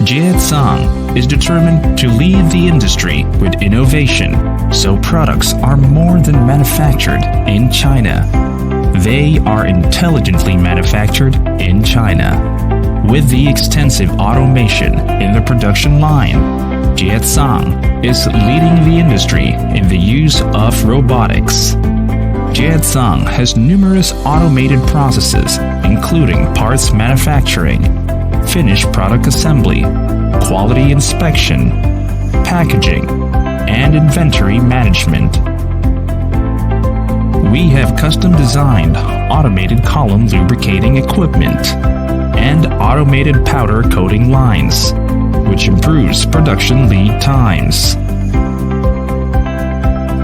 Jiecang is determined to lead the industry with innovation, so products are more than manufactured in China. They are intelligently manufactured in China. With the extensive automation in the production line, Jiecang is leading the industry in the use of robotics. Jiecang has numerous automated processes, including parts manufacturing, finished product assembly, quality inspection, packaging, and inventory management. We have custom-designed automated column lubricating equipment and automated powder coating lines, which improves production lead times.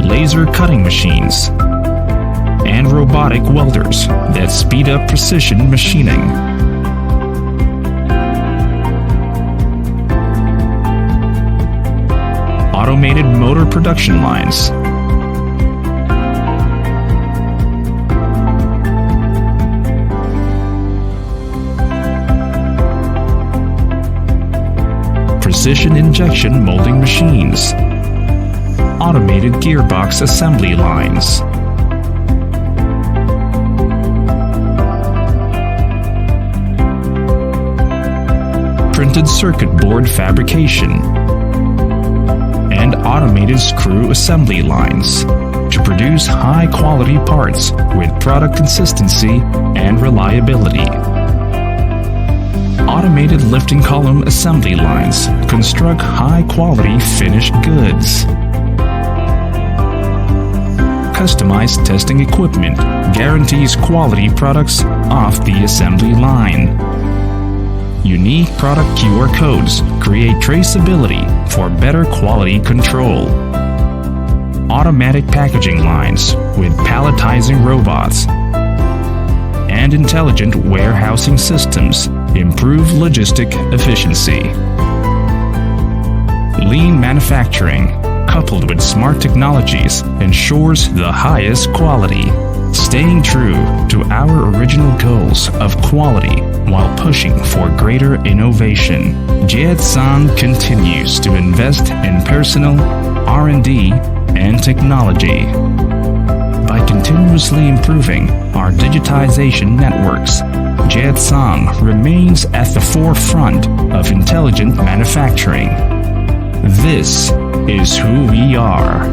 Laser cutting machines and robotic welders that speed up precision machining. Automated motor production lines. Precision injection molding machines. Automated gearbox assembly lines. Printed circuit board fabrication, and automated screw assembly lines to produce high-quality parts with product consistency and reliability. Automated lifting column assembly lines construct high-quality finished goods. Customized testing equipment guarantees quality products off the assembly line. Unique product QR codes create traceability for better quality control. Automatic packaging lines with palletizing robots and intelligent warehousing systems improve logistic efficiency. Lean manufacturing, coupled with smart technologies, ensures the highest quality, staying true to our original goals of quality while pushing for greater innovation. Jiecang continues to invest in personnel, R&D, and technology. By continuously improving our digitization networks, Jiecang remains at the forefront of intelligent manufacturing. This is who we are,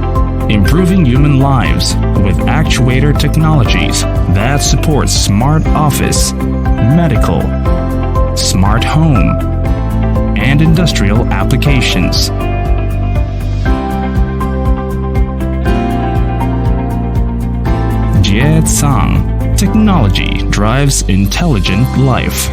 improving human lives with actuator technologies that support smart office, medical, smart home, and industrial applications. Jiecang, technology drives intelligent life.